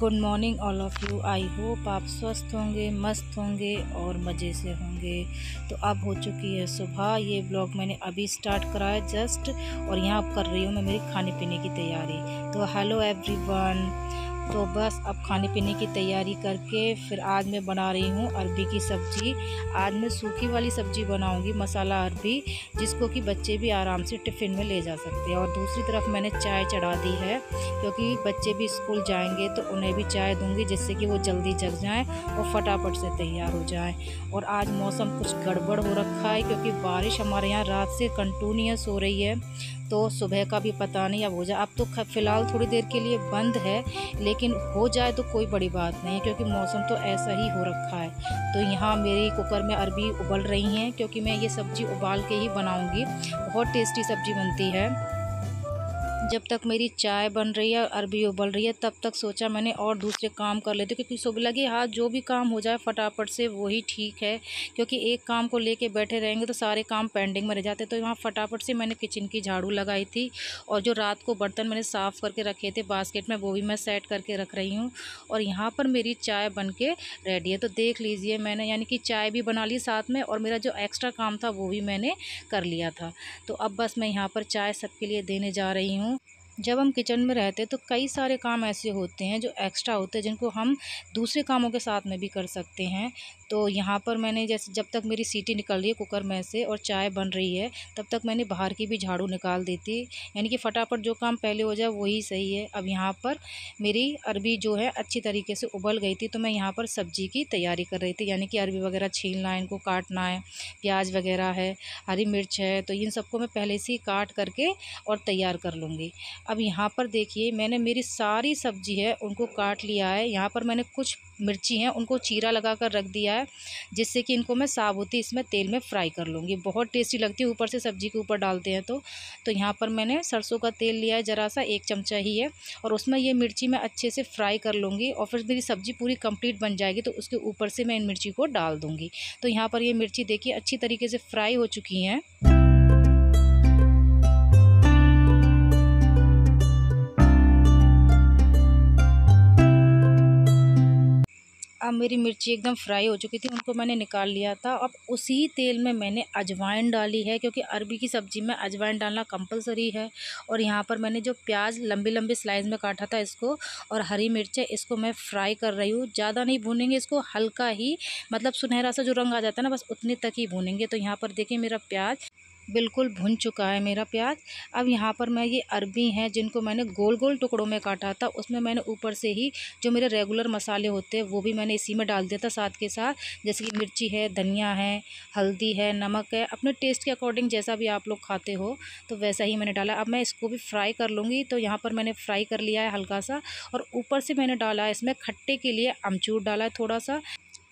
Good morning all of you. I hope आप स्वस्थ होंगे, मस्त होंगे और मज़े से होंगे। तो अब हो चुकी है सुबह। ये ब्लॉग मैंने अभी स्टार्ट करा है जस्ट, और यहाँ अब कर रही हूँ मैं मेरी खाने पीने की तैयारी। तो हेलो एवरीवन। तो बस अब खाने पीने की तैयारी करके फिर आज मैं बना रही हूँ अरबी की सब्ज़ी। आज मैं सूखी वाली सब्ज़ी बनाऊँगी, मसाला अरबी, जिसको कि बच्चे भी आराम से टिफ़िन में ले जा सकते हैं। और दूसरी तरफ मैंने चाय चढ़ा दी है, क्योंकि बच्चे भी स्कूल जाएंगे तो उन्हें भी चाय दूंगी, जिससे कि वो जल्दी जग जाएं और फटाफट से तैयार हो जाएं। और आज मौसम कुछ गड़बड़ हो रखा है, क्योंकि बारिश हमारे यहाँ रात से कंटिन्यूअस हो रही है, तो सुबह का भी पता नहीं अब हो जाए। अब तो फ़िलहाल थोड़ी देर के लिए बंद है, लेकिन हो जाए तो कोई बड़ी बात नहीं है, क्योंकि मौसम तो ऐसा ही हो रखा है। तो यहाँ मेरी कुकर में अरबी उबल रही हैं, क्योंकि मैं ये सब्ज़ी उबाल के ही बनाऊँगी। बहुत टेस्टी सब्ज़ी बनती है। जब तक मेरी चाय बन रही है, अरबी उबल रही है, तब तक सोचा मैंने और दूसरे काम कर लेते, क्योंकि सुबह लगी हाँ जो भी काम हो जाए फटाफट से वही ठीक है, क्योंकि एक काम को लेके बैठे रहेंगे तो सारे काम पेंडिंग में रह जाते। तो यहाँ फटाफट से मैंने किचन की झाड़ू लगाई थी, और जो रात को बर्तन मैंने साफ़ करके रखे थे बास्केट में, वो भी मैं सेट करके रख रही हूँ। और यहाँ पर मेरी चाय बन के रेडी है। तो देख लीजिए, मैंने यानी कि चाय भी बना ली साथ में, और मेरा जो एक्स्ट्रा काम था वो भी मैंने कर लिया था। तो अब बस मैं यहाँ पर चाय सबके लिए देने जा रही हूँ। जब हम किचन में रहते हैं तो कई सारे काम ऐसे होते हैं जो एक्स्ट्रा होते हैं, जिनको हम दूसरे कामों के साथ में भी कर सकते हैं। तो यहाँ पर मैंने जैसे जब तक मेरी सीटी निकल रही है कुकर में से और चाय बन रही है, तब तक मैंने बाहर की भी झाड़ू निकाल दी थी, यानी कि फटाफट जो काम पहले हो जाए वही सही है। अब यहाँ पर मेरी अरबी जो है अच्छी तरीके से उबल गई थी, तो मैं यहाँ पर सब्ज़ी की तैयारी कर रही थी, यानी कि अरबी वगैरह छीलना है, इनको काटना है, प्याज वगैरह है, हरी मिर्च है, तो इन सबको मैं पहले से ही काट करके और तैयार कर लूँगी। अब यहाँ पर देखिए, मैंने मेरी सारी सब्ज़ी है उनको काट लिया है। यहाँ पर मैंने कुछ मिर्ची हैं उनको चीरा लगा कर रख दिया है, जिससे कि इनको मैं साबुती इसमें तेल में फ्राई कर लूँगी। बहुत टेस्टी लगती है, ऊपर से सब्ज़ी के ऊपर डालते हैं तो यहाँ पर मैंने सरसों का तेल लिया है, ज़रा सा 1 चमचा ही है, और उसमें ये मिर्ची मैं अच्छे से फ्राई कर लूँगी। और फिर मेरी सब्ज़ी पूरी कंप्लीट बन जाएगी तो उसके ऊपर से मैं इन मिर्ची को डाल दूँगी। तो यहाँ पर ये मिर्ची देखिए अच्छी तरीके से फ्राई हो चुकी हैं। अब मेरी मिर्ची एकदम फ्राई हो चुकी थी, उनको मैंने निकाल लिया था। अब उसी तेल में मैंने अजवाइन डाली है, क्योंकि अरबी की सब्ज़ी में अजवाइन डालना कंपलसरी है। और यहाँ पर मैंने जो प्याज लंबे लंबे स्लाइस में काटा था इसको, और हरी मिर्च है, इसको मैं फ्राई कर रही हूँ। ज़्यादा नहीं भूनेंगे इसको, हल्का ही, मतलब सुनहरा सा जो रंग आ जाता है ना, बस उतने तक ही भूनेंगे। तो यहाँ पर देखिए मेरा प्याज बिल्कुल भुन चुका है मेरा प्याज। अब यहाँ पर मैं ये अरबी हैं जिनको मैंने गोल गोल टुकड़ों में काटा था, उसमें मैंने ऊपर से ही जो मेरे रेगुलर मसाले होते हैं वो भी मैंने इसी में डाल दिया था साथ के साथ, जैसे कि मिर्ची है, धनिया है, हल्दी है, नमक है, अपने टेस्ट के अकॉर्डिंग जैसा भी आप लोग खाते हो तो वैसा ही मैंने डाला। अब मैं इसको भी फ्राई कर लूँगी। तो यहाँ पर मैंने फ्राई कर लिया है हल्का सा, और ऊपर से मैंने डाला है इसमें खट्टे के लिए अमचूर डाला है थोड़ा सा।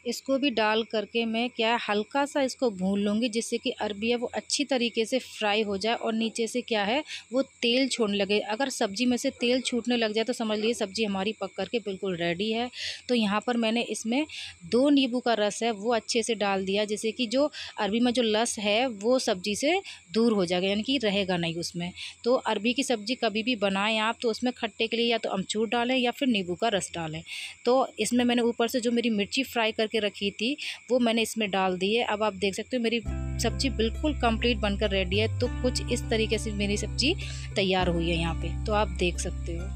इसको भी डाल करके मैं क्या है हल्का सा इसको भून लूँगी, जिससे कि अरबी है वो अच्छी तरीके से फ्राई हो जाए और नीचे से क्या है वो तेल छोड़ने लगे। अगर सब्ज़ी में से तेल छूटने लग जाए तो समझ लीजिए सब्ज़ी हमारी पक करके बिल्कुल रेडी है। तो यहाँ पर मैंने इसमें 2 नींबू का रस है वो अच्छे से डाल दिया, जिससे कि जो अरबी में जो लस है वो सब्ज़ी से दूर हो जाएगा, यानी कि रहेगा नहीं उसमें। तो अरबी की सब्ज़ी कभी भी बनाएं आप तो उसमें खट्टे के लिए या तो अमचूर डालें या फिर नींबू का रस डालें। तो इसमें मैंने ऊपर से जो मेरी मिर्ची फ्राई करके रखी थी वो मैंने इसमें डाल दी है। अब आप देख सकते हो मेरी सब्ज़ी बिल्कुल कंप्लीट बनकर रेडी है। तो कुछ इस तरीके से मेरी सब्ज़ी तैयार हुई है यहाँ पे, तो आप देख सकते हो।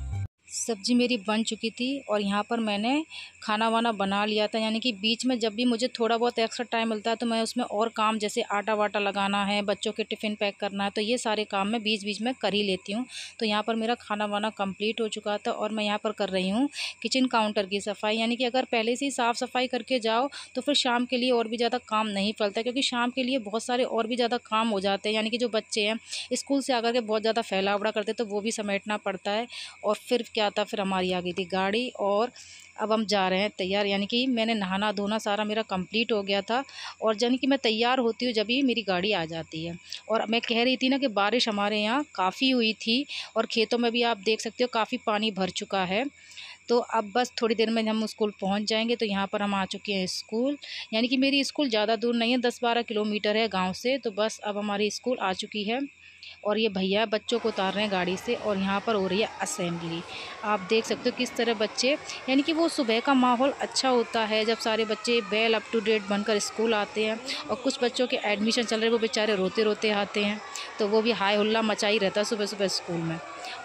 सब्ज़ी मेरी बन चुकी थी, और यहाँ पर मैंने खाना वाना बना लिया था, यानी कि बीच में जब भी मुझे थोड़ा बहुत एक्स्ट्रा टाइम मिलता है तो मैं उसमें और काम, जैसे आटा वाटा लगाना है, बच्चों के टिफ़िन पैक करना है, तो ये सारे काम मैं बीच बीच में कर ही लेती हूँ। तो यहाँ पर मेरा खाना वाना कंप्लीट हो चुका था, और मैं यहाँ पर कर रही हूँ किचन काउंटर की सफाई। यानी कि अगर पहले से ही साफ़ सफाई करके जाओ तो फिर शाम के लिए और भी ज़्यादा काम नहीं फैलता, क्योंकि शाम के लिए बहुत सारे और भी ज़्यादा काम हो जाते हैं। यानी कि जो बच्चे हैं स्कूल से आकर के बहुत ज़्यादा फैला उड़ा करते तो वो भी समेटना पड़ता है। और फिर क्या था, फिर हमारी आ गई थी गाड़ी, और अब हम जा रहे हैं तैयार। यानी कि मैंने नहाना धोना सारा मेरा कंप्लीट हो गया था, और यानी कि मैं तैयार होती हूँ जब ही मेरी गाड़ी आ जाती है। और मैं कह रही थी ना कि बारिश हमारे यहाँ काफ़ी हुई थी, और खेतों में भी आप देख सकते हो काफ़ी पानी भर चुका है। तो अब बस थोड़ी देर में हम स्कूल पहुंच जाएंगे। तो यहाँ पर हम आ चुके हैं स्कूल, यानी कि मेरी स्कूल ज़्यादा दूर नहीं है, 10-12 किलोमीटर है गांव से। तो बस अब हमारी स्कूल आ चुकी है। और ये भैया बच्चों को उतार रहे हैं गाड़ी से और यहाँ पर हो रही है असेंबली। आप देख सकते हो किस तरह बच्चे, यानी कि वो सुबह का माहौल अच्छा होता है जब सारे बच्चे वेल अप टू डेट बनकर स्कूल आते हैं। और कुछ बच्चों के एडमिशन चल रहे हैं, वो बेचारे रोते रोते आते हैं, तो वो भी हाय हुल्ला मचा ही रहता है सुबह सुबह स्कूल में।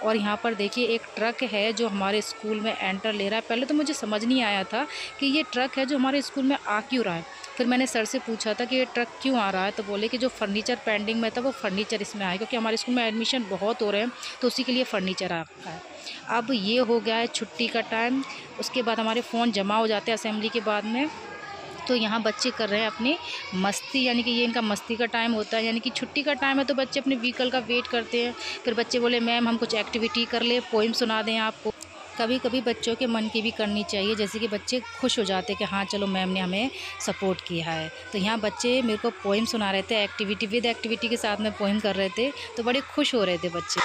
और यहाँ पर देखिए एक ट्रक है जो हमारे स्कूल में एंटर ले रहा है। पहले तो मुझे समझ नहीं आया था कि ये ट्रक है जो हमारे स्कूल में आ क्यों रहा है। फिर मैंने सर से पूछा था कि ये ट्रक क्यों आ रहा है, तो बोले कि जो फर्नीचर पेंडिंग में था वो फर्नीचर इसमें आए, क्योंकि हमारे स्कूल में एडमिशन बहुत हो रहे हैं तो उसी के लिए फ़र्नीचर आ रखा है। अब ये हो गया है छुट्टी का टाइम, उसके बाद हमारे फ़ोन जमा हो जाते हैं असेंबली के बाद में। तो यहाँ बच्चे कर रहे हैं अपनी मस्ती, यानी कि ये इनका मस्ती का टाइम होता है, यानी कि छुट्टी का टाइम है तो बच्चे अपने व्हीकल का वेट करते हैं। फिर बच्चे बोले मैम हम कुछ एक्टिविटी कर ले, पोइम सुना दें आपको। कभी कभी बच्चों के मन की भी करनी चाहिए, जैसे कि बच्चे खुश हो जाते कि हाँ चलो मैम ने हमें सपोर्ट किया है। तो यहाँ बच्चे मेरे को पोइम सुना रहे थे, एक्टिविटी विद एक्टिविटी के साथ में पोइम कर रहे थे, तो बड़े खुश हो रहे थे बच्चे।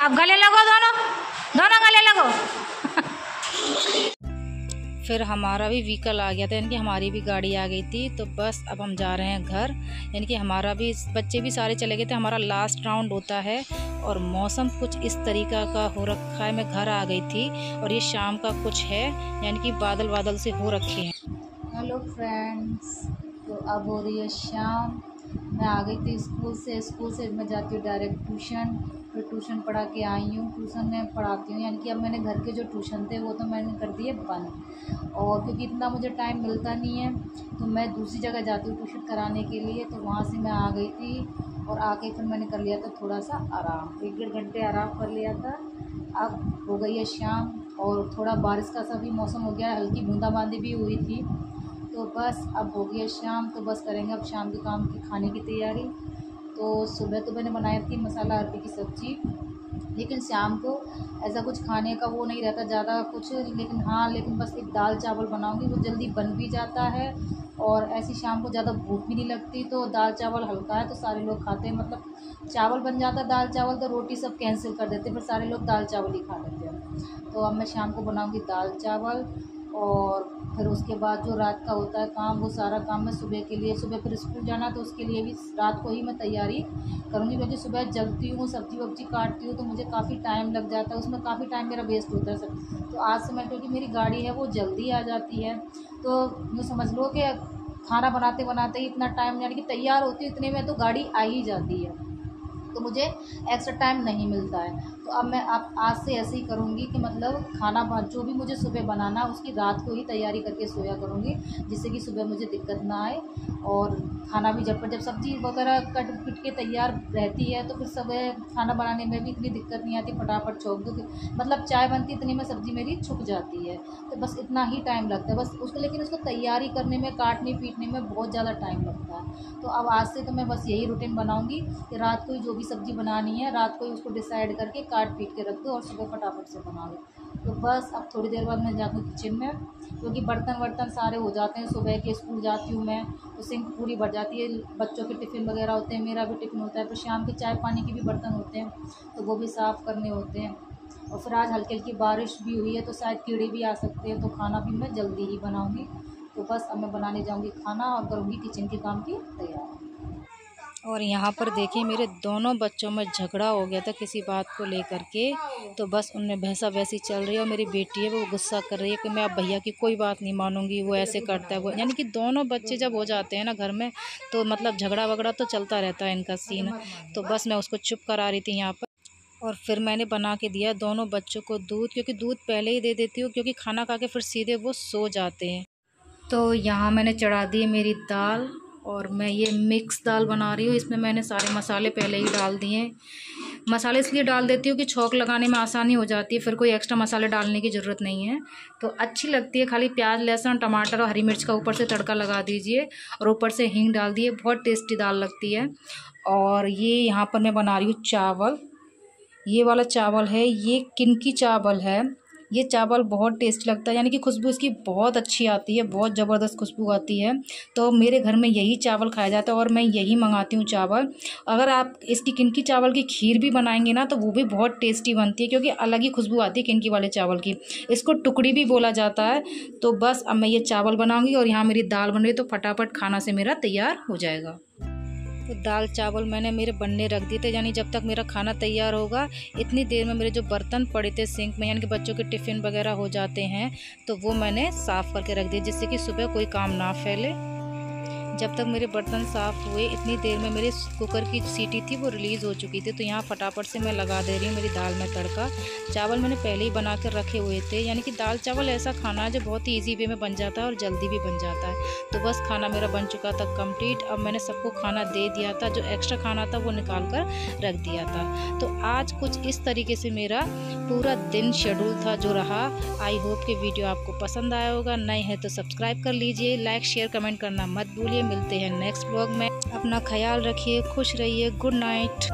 अब गले लगो, दोनों दोनों गले लगो। फिर हमारा भी व्हीकल आ गया था, यानी कि हमारी भी गाड़ी आ गई थी। तो बस अब हम जा रहे हैं घर, यानी कि हमारा भी बच्चे भी सारे चले गए थे, हमारा लास्ट राउंड होता है। और मौसम कुछ इस तरीका का हो रखा है, मैं घर आ गई थी और ये शाम का कुछ है, यानी कि बादल बादल से हो रखे हैं। हेलो फ्रेंड्स, तो अब हो रही है शाम। मैं आ गई थी स्कूल से मैं जाती हूँ डायरेक्ट ट्यूशन। फिर ट्यूशन पढ़ा के आई हूँ, ट्यूशन में पढ़ाती हूँ, यानी कि अब मैंने घर के जो ट्यूशन थे वो तो मैंने कर दिए बंद। और क्योंकि इतना मुझे टाइम मिलता नहीं है तो मैं दूसरी जगह जाती हूँ ट्यूशन कराने के लिए। तो वहाँ से मैं आ गई थी और आके फिर मैंने कर लिया था थोड़ा सा आराम, 1-1.5 घंटे आराम कर लिया था। अब हो गई है शाम और थोड़ा बारिश का सा भी मौसम हो गया है, हल्की बूंदाबांदी भी हुई थी। तो बस अब हो गई है शाम, तो बस करेंगे अब शाम के काम की खाने की तैयारी। तो सुबह तो मैंने बनाई थी मसाला अरबी की सब्ज़ी, लेकिन शाम को ऐसा कुछ खाने का वो नहीं रहता ज़्यादा कुछ, लेकिन बस एक दाल चावल बनाऊंगी, वो जल्दी बन भी जाता है और ऐसी शाम को ज़्यादा भूख भी नहीं लगती। तो दाल चावल हल्का है तो सारे लोग खाते हैं, मतलब चावल बन जाता है दाल चावल तो रोटी सब कैंसिल कर देते हैं, फिर सारे लोग दाल चावल ही खा लेते हैं। तो अब मैं शाम को बनाऊँगी दाल चावल और फिर उसके बाद जो रात का होता है काम, वो सारा काम मैं सुबह के लिए, सुबह फिर स्कूल जाना तो उसके लिए भी रात को ही मैं तैयारी करूँगी, क्योंकि सुबह जगती हूँ, सब्ज़ी वब्जी काटती हूँ तो मुझे काफ़ी टाइम लग जाता है, उसमें काफ़ी टाइम मेरा वेस्ट होता है सब। तो आज से मैं, क्योंकि मेरी गाड़ी है वो जल्दी आ जाती है, तो यूँ समझ लो कि खाना बनाते बनाते ही इतना टाइम, यानी कि तैयार होती है इतने में तो गाड़ी आ ही जाती है, तो मुझे एक्स्ट्रा टाइम नहीं मिलता है। तो अब मैं आज से ऐसे ही करूँगी कि मतलब खाना जो भी मुझे सुबह बनाना उसकी रात को ही तैयारी करके सोया करूँगी, जिससे कि सुबह मुझे दिक्कत ना आए। और खाना भी जब सब्ज़ी वगैरह कट पिट के तैयार रहती है तो फिर सुबह खाना बनाने में भी इतनी दिक्कत नहीं आती, फटाफट छोंक दो, मतलब चाय बनती इतनी में सब्ज़ी मेरी छुक जाती है। तो बस इतना ही टाइम लगता है बस उसको, लेकिन उसको तैयारी करने में, काटने पीटने में बहुत ज़्यादा टाइम लगता है। तो अब आज से तो मैं बस यही रूटीन बनाऊँगी कि रात को ही जो भी सब्ज़ी बनानी है रात को ही उसको डिसाइड करके काट पीट के रख दो और सुबह फटाफट से बना लो। तो बस अब थोड़ी देर बाद मैं जाती हूँ किचन में, क्योंकि बर्तन वर्तन सारे हो जाते हैं, सुबह के स्कूल जाती हूँ मैं तो सिंक पूरी भर जाती है, बच्चों के टिफ़िन वगैरह होते हैं, मेरा भी टिफ़िन होता है, फिर शाम के चाय पानी के भी बर्तन होते हैं तो वो भी साफ़ करने होते हैं। और फिर आज हल्की हल्की बारिश भी हुई है तो शायद कीड़े भी आ सकते हैं, तो खाना भी मैं जल्दी ही बनाऊँगी। तो बस अब मैं बनाने जाऊँगी खाना और करूँगी किचन के काम की तैयारी। और यहाँ पर देखिए मेरे दोनों बच्चों में झगड़ा हो गया था किसी बात को लेकर के, तो बस उनमें भैंसा वैसी चल रही है। और मेरी बेटी है वो गुस्सा कर रही है कि मैं अब भैया की कोई बात नहीं मानूंगी, वो ऐसे करता है वो, यानी कि दोनों बच्चे जब हो जाते हैं ना घर में तो मतलब झगड़ा वगड़ा तो चलता रहता है इनका सीन। तो बस मैं उसको चुप करा रही थी यहाँ पर। और फिर मैंने बना के दिया दोनों बच्चों को दूध, क्योंकि दूध पहले ही दे देती हूँ, क्योंकि खाना खा के फिर सीधे वो सो जाते हैं। तो यहाँ मैंने चढ़ा दी मेरी दाल और मैं ये मिक्स दाल बना रही हूँ। इसमें मैंने सारे मसाले पहले ही डाल दिए। मसाले इसलिए डाल देती हूँ कि छौंक लगाने में आसानी हो जाती है, फिर कोई एक्स्ट्रा मसाले डालने की ज़रूरत नहीं है, तो अच्छी लगती है। खाली प्याज लहसुन टमाटर और हरी मिर्च का ऊपर से तड़का लगा दीजिए और ऊपर से हींग डाल दिए, बहुत टेस्टी दाल लगती है। और ये यहाँ पर मैं बना रही हूँ चावल। ये वाला चावल है, ये किनकी चावल है, ये चावल बहुत टेस्टी लगता है, यानी कि खुशबू इसकी बहुत अच्छी आती है, बहुत ज़बरदस्त खुशबू आती है। तो मेरे घर में यही चावल खाया जाता है और मैं यही मंगाती हूँ चावल। अगर आप इसकी किनकी चावल की खीर भी बनाएंगे ना तो वो भी बहुत टेस्टी बनती है, क्योंकि अलग ही खुशबू आती है किनकी वाले चावल की। इसको टुकड़ी भी बोला जाता है। तो बस अब मैं ये चावल बनाऊँगी और यहाँ मेरी दाल बन रही है, तो फटाफट खाना से मेरा तैयार हो जाएगा। तो दाल चावल मैंने मेरे बनने रख दिए थे, यानी जब तक मेरा खाना तैयार होगा इतनी देर में मेरे जो बर्तन पड़े थे सिंक में, यानी कि बच्चों के टिफ़िन वगैरह हो जाते हैं, तो वो मैंने साफ़ करके रख दिए, जिससे कि सुबह कोई काम ना फैले। जब तक मेरे बर्तन साफ़ हुए इतनी देर में मेरे कुकर की सीटी थी वो रिलीज़ हो चुकी थी। तो यहाँ फटाफट से मैं लगा दे रही हूँ मेरी दाल में तड़का। चावल मैंने पहले ही बना कर रखे हुए थे, यानी कि दाल चावल ऐसा खाना है जो बहुत ही ईजी वे में बन जाता है और जल्दी भी बन जाता है। तो बस खाना मेरा बन चुका था कंप्लीट। अब मैंने सबको खाना दे दिया था, जो एक्स्ट्रा खाना था वो निकाल कर रख दिया था। तो आज कुछ इस तरीके से मेरा पूरा दिन शेड्यूल था जो रहा। आई होप कि वीडियो आपको पसंद आया होगा। नए हैं तो सब्सक्राइब कर लीजिए, लाइक शेयर कमेंट करना मत भूलिए। मिलते हैं नेक्स्ट व्लॉग में। अपना ख्याल रखिए, खुश रहिए। Good night.